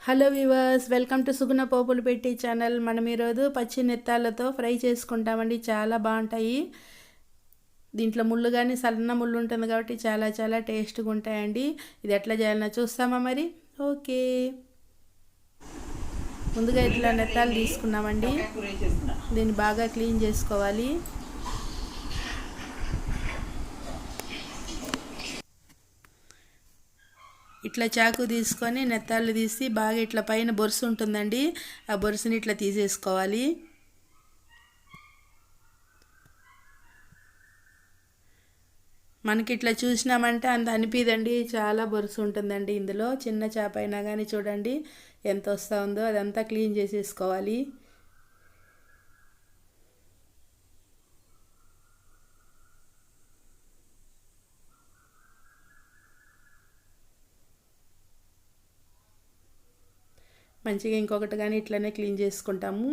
Hello viewers, welcome to సుగుణ పోపులు పెట్టి channel. మనం ఈరోజు పచ్చి నెత్తాలతో ఫ్రై చేసుకుంటామండి. చాలా బాగుంటాయి. దీంట్లో ముళ్ళు కానీ సన్న ముళ్ళు ఉంటుంది కాబట్టి చాలా చాలా టేస్ట్గా ఉంటాయండి. ఇది ఎట్లా చేయాలన్నా చూస్తామా మరి? ఓకే. ముందుగా ఇట్లా నెత్తాలు తీసుకున్నామండి. దీన్ని బాగా క్లీన్ చేసుకోవాలి. ఇట్లా చాకు తీసుకొని నెత్తాలు తీసి బాగా ఇట్లా పైన బొరుసు ఉంటుందండి, ఆ బొరుసుని ఇట్లా తీసేసుకోవాలి. మనకి ఇట్లా చూసినామంటే అంత అనిపిదండి, చాలా బొరుసు ఉంటుందండి ఇందులో. చిన్న చేప అయినా కానీ చూడండి ఎంత వస్తూ ఉందో. అదంతా క్లీన్ చేసేసుకోవాలి. మంచిగా ఇంకొకటి కానీ ఇట్లనే క్లీన్ చేసుకుంటాము.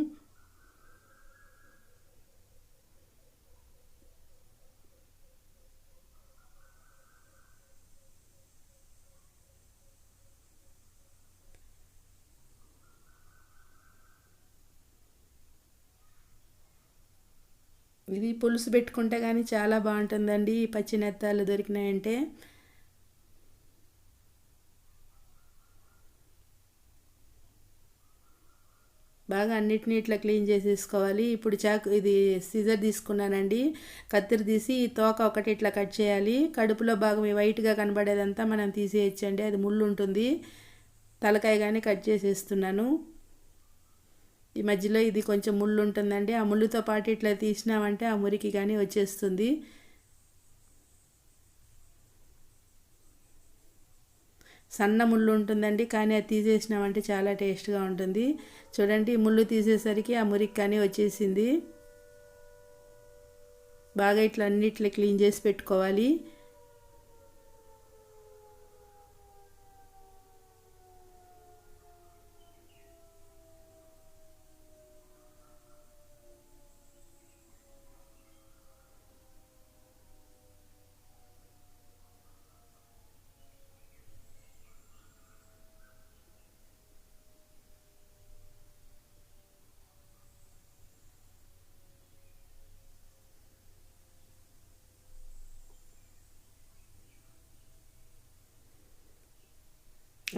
ఇది పులుసు పెట్టుకుంటే కానీ చాలా బాగుంటుందండి. ఈ పచ్చి నెత్తాలు దొరికినాయంటే. బాగా అన్నిటినీ ఇట్లా క్లీన్ చేసేసుకోవాలి. ఇప్పుడు ఇది సిజర్ తీసుకున్నానండి. కత్తిరి తీసి ఈ తోక ఒకటి ఇట్లా కట్ చేయాలి. కడుపులో భాగం వైట్గా కనబడేదంతా మనం తీసేయచ్చండి, అది ముళ్ళు ఉంటుంది. తలకాయ కానీ కట్ చేసేస్తున్నాను. ఈ మధ్యలో ఇది కొంచెం ముళ్ళు ఉంటుందండి, ఆ ముళ్ళుతో పాటు ఇట్లా తీసినామంటే ఆ మురికి కానీ వచ్చేస్తుంది. సన్న ముళ్ళు ఉంటుందండి, కానీ అది తీసేసినామంటే చాలా టేస్ట్గా ఉంటుంది. చూడండి, ముళ్ళు తీసేసరికి ఆ మురికి కానీ వచ్చేసింది. బాగా ఇట్లా అన్నిట్లో క్లీన్ చేసి పెట్టుకోవాలి.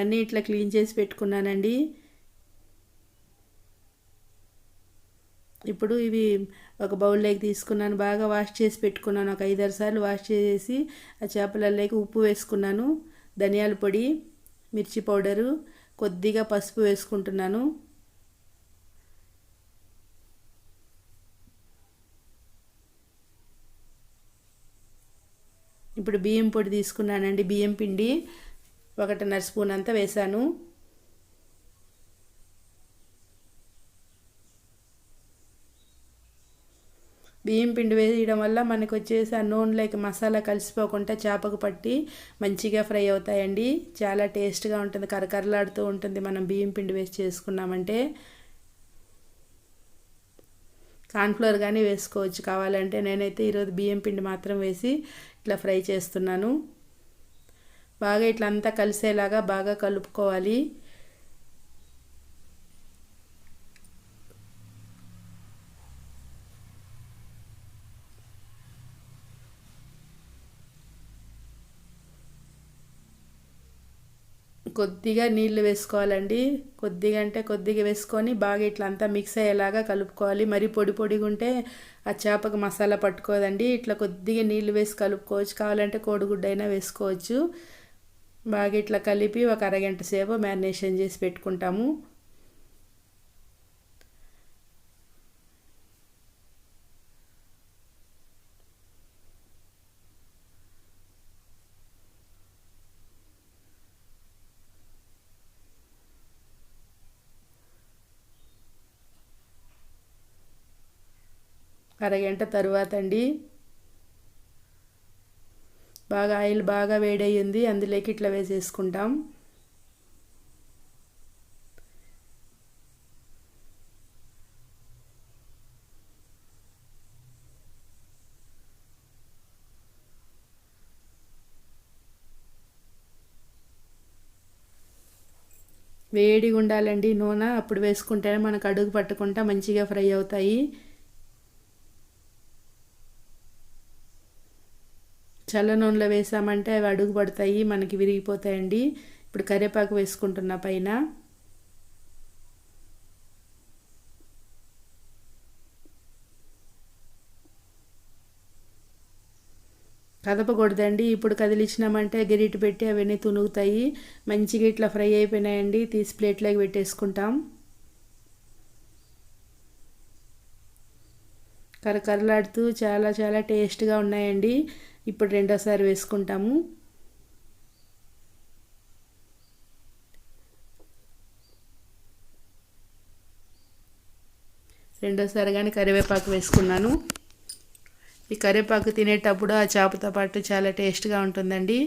అన్నీ ఇట్లా క్లీన్ చేసి పెట్టుకున్నానండి. ఇప్పుడు ఇవి ఒక బౌల్లోకి తీసుకున్నాను. బాగా వాష్ చేసి పెట్టుకున్నాను. ఒక 5-6 సార్లు వాష్ చేసి ఆ చేపలలోకి ఉప్పు వేసుకున్నాను, ధనియాల పొడి, మిర్చి పౌడరు, కొద్దిగా పసుపు వేసుకుంటున్నాను. ఇప్పుడు బియ్యం పొడి తీసుకున్నానండి. బియ్యం పిండి 1.5 స్పూన్ అంతా వేసాను. బియ్యం పిండి వేయడం వల్ల మనకు వచ్చేసి ఆ నూనెలోకి మసాలా కలిసిపోకుండా చేపకు పట్టి మంచిగా ఫ్రై అవుతాయండి. చాలా టేస్ట్గా ఉంటుంది, కరకరలాడుతూ ఉంటుంది మనం బియ్యం పిండి వేసి చేసుకున్నామంటే. కార్న్ఫ్లోర్ కానీ వేసుకోవచ్చు కావాలంటే. నేనైతే ఈరోజు బియ్యం పిండి మాత్రం వేసి ఇట్లా ఫ్రై చేస్తున్నాను. బాగా ఇట్లా అంతా కలిసేలాగా బాగా కలుపుకోవాలి. కొద్దిగా నీళ్ళు వేసుకోవాలండి. కొద్దిగా అంటే కొద్దిగా వేసుకొని బాగా ఇట్లా అంతా మిక్స్ అయ్యేలాగా కలుపుకోవాలి. మరి పొడి పొడిగా ఉంటే ఆ చేపకు మసాలా పట్టుకోదండి. ఇట్లా కొద్దిగా నీళ్ళు వేసి కలుపుకోవచ్చు, కావాలంటే కోడిగుడ్డు అయినా వేసుకోవచ్చు. బాగా ఇట్లా కలిపి ఒక అరగంట సేపు మ్యారినేషన్ చేసి పెట్టుకుంటాము. అరగంట తరువాత అండి, బాగా ఆయిల్ బాగా వేడయ్యింది, అందులోకి ఇట్లా వేసేసుకుంటాం. వేడిగా ఉండాలండి నూనె, అప్పుడు వేసుకుంటేనే మనకు అడుగు పట్టుకుంటా మంచిగా ఫ్రై అవుతాయి. చల్ల నూనెలో వేసామంటే అవి అడుగు పడతాయి, మనకి విరిగిపోతాయండి. ఇప్పుడు కరివేపాకు వేసుకుంటున్నా పైన. కదపకూడదండి, ఇప్పుడు కదిలించినామంటే గరిటె పెట్టి అవన్నీ తునుగుతాయి. మంచిగా ఇట్లా ఫ్రై అయిపోయినాయండి, తీసి ప్లేట్లోకి పెట్టేసుకుంటాం. కరకరలాడుతూ చాలా చాలా టేస్ట్గా ఉన్నాయండి. ఇప్పుడు రెండోసారి వేసుకుంటాము. రెండోసారి కానీ కరివేపాకు వేసుకున్నాను. ఈ కరివేపాకు తినేటప్పుడు ఆ చేపతో పాటు చాలా టేస్ట్గా ఉంటుందండి.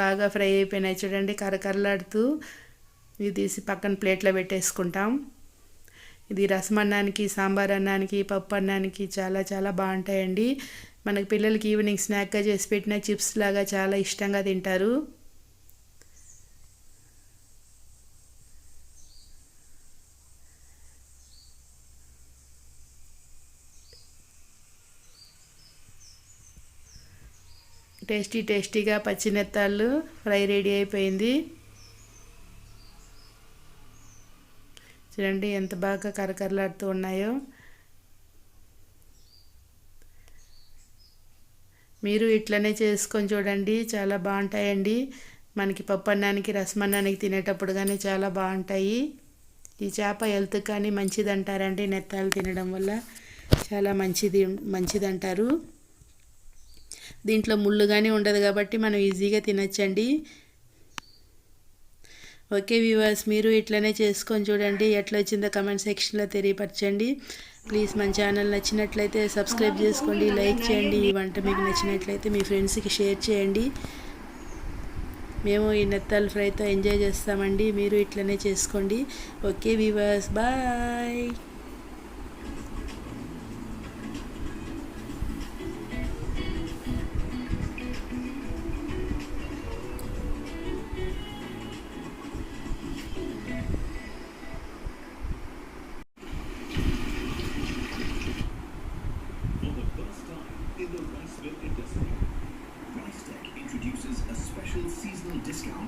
బాగా ఫ్రై అయిపోయినాయి చూడండి, కరకరలాడుతూ. ఇది తీసి పక్కన ప్లేట్లో పెట్టేసుకుంటాం. ఇది రసం అన్నానికి, సాంబార్ అన్నానికి, పప్పు అన్నానికి చాలా చాలా బాగుంటాయండి. మనకి పిల్లలకి ఈవినింగ్ స్నాక్గా చేసి పెట్టిన చిప్స్ లాగా చాలా ఇష్టంగా తింటారు. టేస్టీగా పచ్చినెత్తాళ్ళు ఫ్రై రెడీ అయిపోయింది. చూడండి ఎంత బాగా కరకరలాడుతూ ఉన్నాయో. మీరు ఇట్లనే చేసుకొని చూడండి, చాలా బాగుంటాయండి. మనకి పప్పు అన్నానికి, రసం అన్నానికి తినేటప్పుడు కానీ చాలా బాగుంటాయి. ఈ చేప హెల్త్ కానీ మంచిది అంటారండి, నెత్తాలు తినడం వల్ల చాలా మంచిదంటారు. దీంట్లో ముళ్ళు కానీ ఉండదు కాబట్టి మనం ఈజీగా తినచ్చండి. ఓకే వ్యూవర్స్, మీరు ఇట్లనే చేసుకొని చూడండి, ఎట్లా వచ్చిందో కమెంట్ సెక్షన్లో తెలియపరచండి. ప్లీజ్ మన ఛానల్ నచ్చినట్లయితే సబ్స్క్రైబ్ చేసుకోండి, లైక్ చేయండి. ఈ వంట మీకు నచ్చినట్లయితే మీ ఫ్రెండ్స్కి షేర్ చేయండి. మేము ఈ నెత్తాల ఫ్రైతో ఎంజాయ్ చేస్తామండి, మీరు ఇట్లనే చేసుకోండి. Okay viewers, bye.